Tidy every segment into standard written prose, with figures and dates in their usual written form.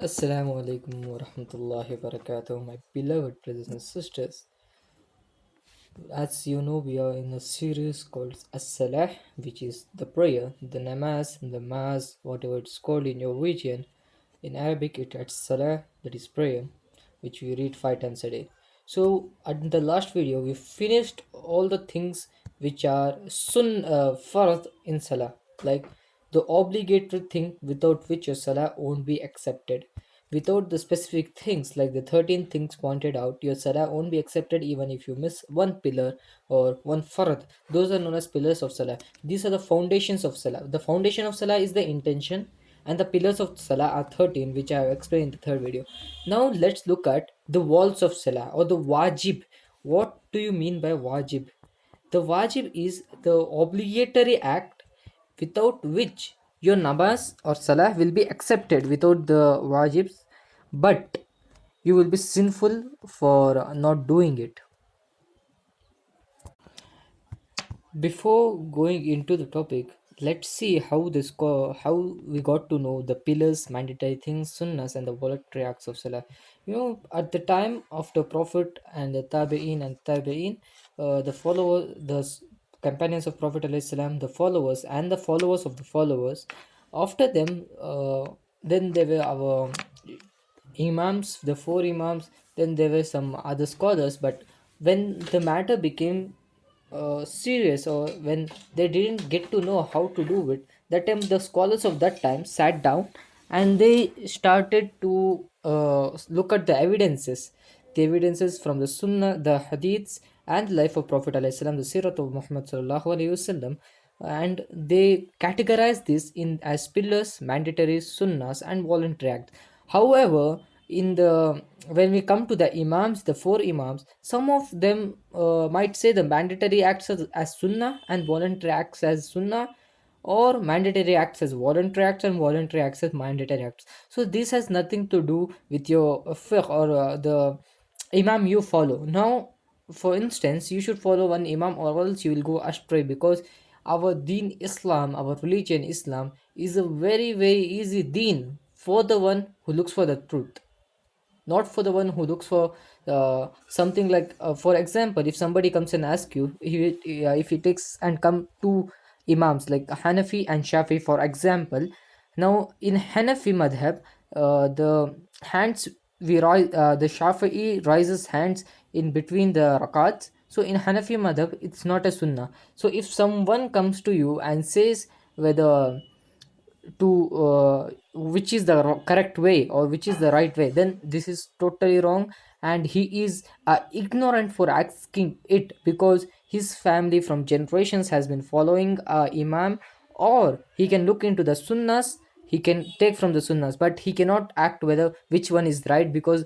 Assalamu alaikum wa rahmatullahi wa barakatuh, my beloved brothers and sisters. As you know, we are in a series called As-SALAH, which is the prayer, the namaz, the mass, whatever it's called in your region. In Arabic, it's Salah, that is prayer, which we read 5 times a day. So, at the last video, we finished all the things which are fard in Salah, like the obligatory thing without which your Salah won't be accepted. Without the specific things like the 13 things pointed out, your Salah won't be accepted even if you miss one pillar or one fard. Those are known as pillars of Salah. These are the foundations of Salah. The foundation of Salah is the intention, and the pillars of Salah are 13, which I have explained in the third video. Now let's look at the walls of Salah or the wajib. What do you mean by wajib? The wajib is the obligatory act without which your namaz or salah will be accepted. Without the wajibs, but you will be sinful for not doing it. Before going into the topic, let's see how we got to know the pillars, mandatory things, sunnahs, and the voluntary acts of salah. At the time of the Prophet and the tabi'in, companions of Prophet alayhi salam, the followers and the followers of the followers. After them, then there were our imams, the four imams. Then there were some other scholars, but when the matter became serious, or when they didn't get to know how to do it, that time the scholars of that time sat down and they started to look at the evidences from the sunnah, the hadiths, and the life of Prophet alayhi salam, the sirat of Muhammad sallallahu alayhi wasallam, and they categorize this in as pillars, mandatory, sunnahs, and voluntary acts. However, in the when we come to the imams, the four imams, some of them might say the mandatory acts as sunnah and voluntary acts as sunnah, or mandatory acts as voluntary acts and voluntary acts as mandatory acts. So this has nothing to do with your fiqh or the imam you follow. Now, for instance, you should follow one imam or else you will go astray, because our deen Islam, our religion Islam, is a very very easy deen for the one who looks for the truth, not for the one who looks for something like, for example, if somebody comes and asks you, if he takes and come two imams like Hanafi and Shafi, for example. Now in Hanafi madhab, the hands the Shafi'i rises hands in between the rakats. So in Hanafi madhab, it's not a sunnah. So if someone comes to you and says whether to which is the correct way or which is the right way, then this is totally wrong, and he is ignorant for asking it, because his family from generations has been following imam. Or he can look into the sunnahs, he can take from the sunnahs, but he cannot act whether which one is right, because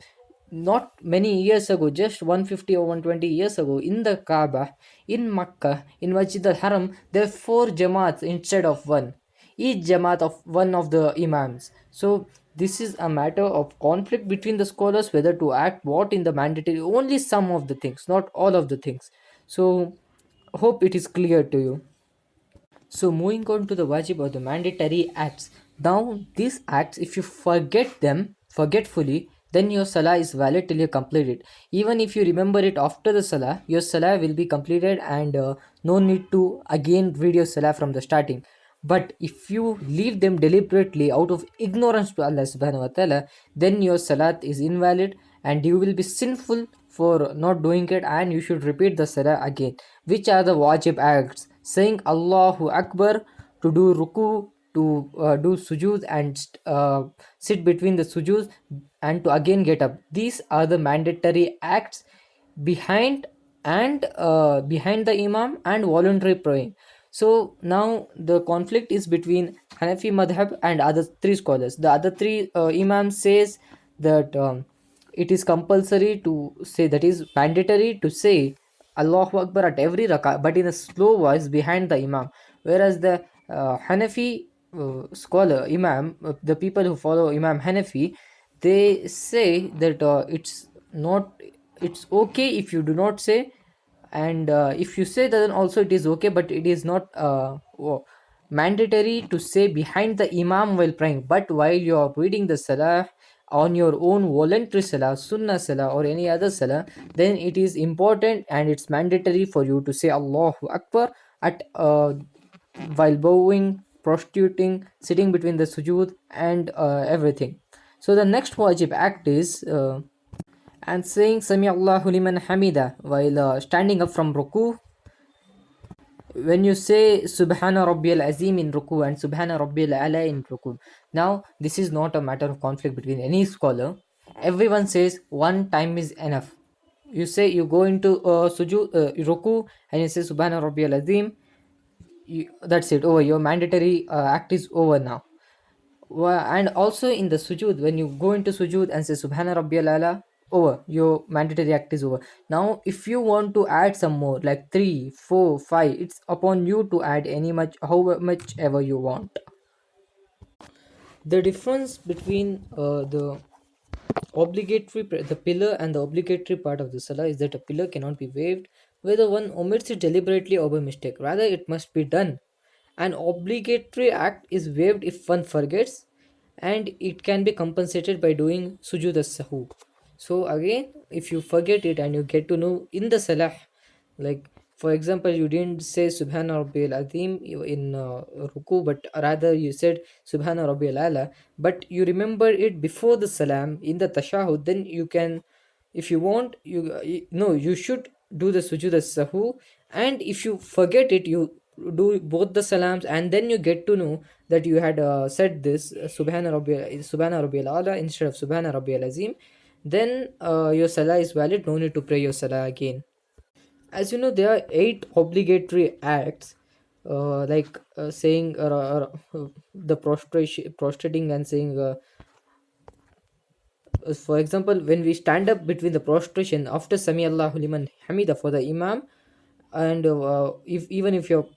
not many years ago, just 150 or 120 years ago, in the Kaaba, in Makkah, in Masjid al-Haram, there were four jamaats instead of one, each jamaat of one of the imams. So this is a matter of conflict between the scholars whether to act what in the mandatory, only some of the things, not all of the things. So hope it is clear to you. So moving on to the wajib or the mandatory acts. Now these acts, if you forget them forgetfully, then your salah is valid till you complete it. Even if you remember it after the salah, your salah will be completed, and no need to again read your salah from the starting. But if you leave them deliberately out of ignorance to Allah subhanahu wa ta'ala, then your salat is invalid and you will be sinful for not doing it, and you should repeat the salah again. Which are the wajib acts? Saying Allahu Akbar, to do ruku, to do sujood and sit between the sujood, and to again get up. These are the mandatory acts behind behind the imam and voluntary praying. So now the conflict is between Hanafi madhab and other three scholars. The other three imams says that it is compulsory to say, that is mandatory to say Allahu Akbar at every rakah, but in a slow voice behind the imam. Whereas the Hanafi scholar imam, the people who follow Imam Hanafi, they say that it's okay if you do not say, and if you say that, then also it is okay, but it is not mandatory to say behind the imam while praying. But while you are reading the salah, on your own voluntary salah, sunnah salah, or any other salah, then it is important and it's mandatory for you to say Allahu Akbar at while bowing, prostituting, sitting between the sujood, and everything. So the next wajib act is and saying Sami Allahu liman hamida while standing up from ruku. When you say Subhana Rabbiyal Azim in ruku and Subhana Rabbiyal Ala in ruku, now this is not a matter of conflict between any scholar. Everyone says one time is enough. You say you go into ruku and you say Subhana Rabbiyal Azim. That's it. Over. Your mandatory act is over now. And also in the sujood, when you go into sujood and say Subhana Rabbiyal Ala, over, your mandatory act is over. Now if you want to add some more like 3, 4, 5, it's upon you to add any much, how much ever you want. The difference between the pillar and the obligatory part of the salah is that a pillar cannot be waived whether one omits it deliberately or by mistake, rather it must be done. An obligatory act is waived if one forgets, and it can be compensated by doing sujud as-sahu. So again, if you forget it and you get to know in the salah, like for example, you didn't say Subhana Rabbil Azim in ruku, but rather you said Subhana Rabbil Ala, but you remember it before the salam in the tashahud, then you can, if you want, no, you should do the sujud as-sahu, and if you forget it, you do both the salams, and then you get to know that you had said this Subhana Rabbil Ala instead of Subhana Rabbil Azim, then your salah is valid. No need to pray your salah again. As you know, there are 8 obligatory acts, like saying the prostrating and saying for example, when we stand up between the prostration after Sami Allahu liman hamida for the imam, and if even if you're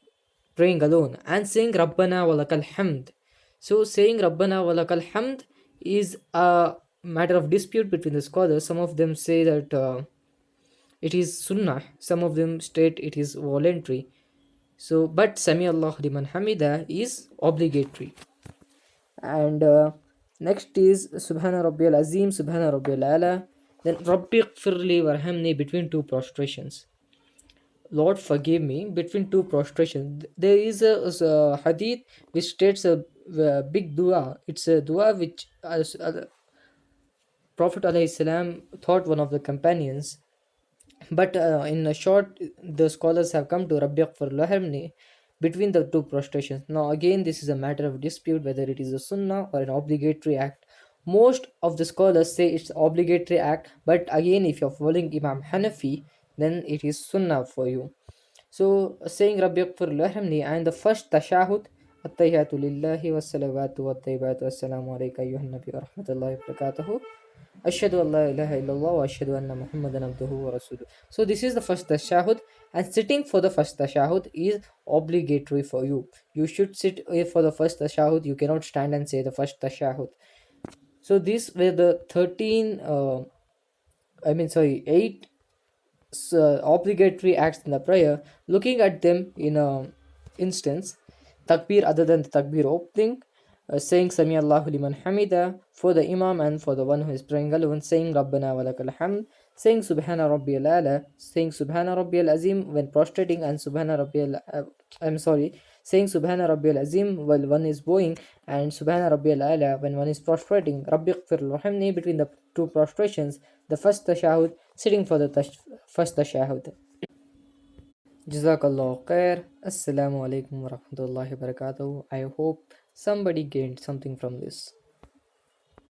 praying alone and saying Rabbana walakal hamd. So saying Rabbana walakal hamd is a matter of dispute between the scholars. Some of them say that it is sunnah, some of them state it is voluntary. So but Sami Allah liman hamida is obligatory. And next is Subhana Rabbiyal Azim, Subhana Rabbiyal Ala, then Rabbi Firli Warhamni between two prostrations. Lord forgive me between two prostrations. There is a hadith which states a big dua. It's a dua which Prophet alayhi salam taught one of the companions. But in a short, the scholars have come to Rabbi for Lahamni between the two prostrations. Now, again, this is a matter of dispute whether it is a sunnah or an obligatory act. Most of the scholars say it's obligatory act, but again, if you're following Imam Hanafi, then it is sunnah for you. So, saying Rabbi for Lahamni and the first tashahud, التحيات لله والصلوات والطيبات والسلام عليك أيها النبي ورحمة الله وبركاته Ashhadu an la ilaha illallah wa ashhadu anna Muhammadan abduhu wa rasuluh. So this is the first tashahud, and sitting for the first tashahud is obligatory for you. You should sit for the first tashahud. You cannot stand and say the first tashahud. So these were the 8 obligatory acts in the prayer. Looking at them in a instance, takbir other than the takbir opening, saying Sami Allahu liman hamida for the imam and for the one who is praying alone, saying Rabbana walakal hamd, saying Subhana Rabbiyal Ala, saying Subhana Rabbiyal Azim when prostrating, and saying Subhana Rabbiyal Azim while one is bowing, and Subhana Rabbiyal Ala when one is prostrating. Rabbi Ighfir Rahimni between the two prostrations, the first tashahud, sitting for the first tashahud. Jazakallah khair. Assalamu alaikum wa rahmatullahi wa barakatuh. I hope somebody gained something from this.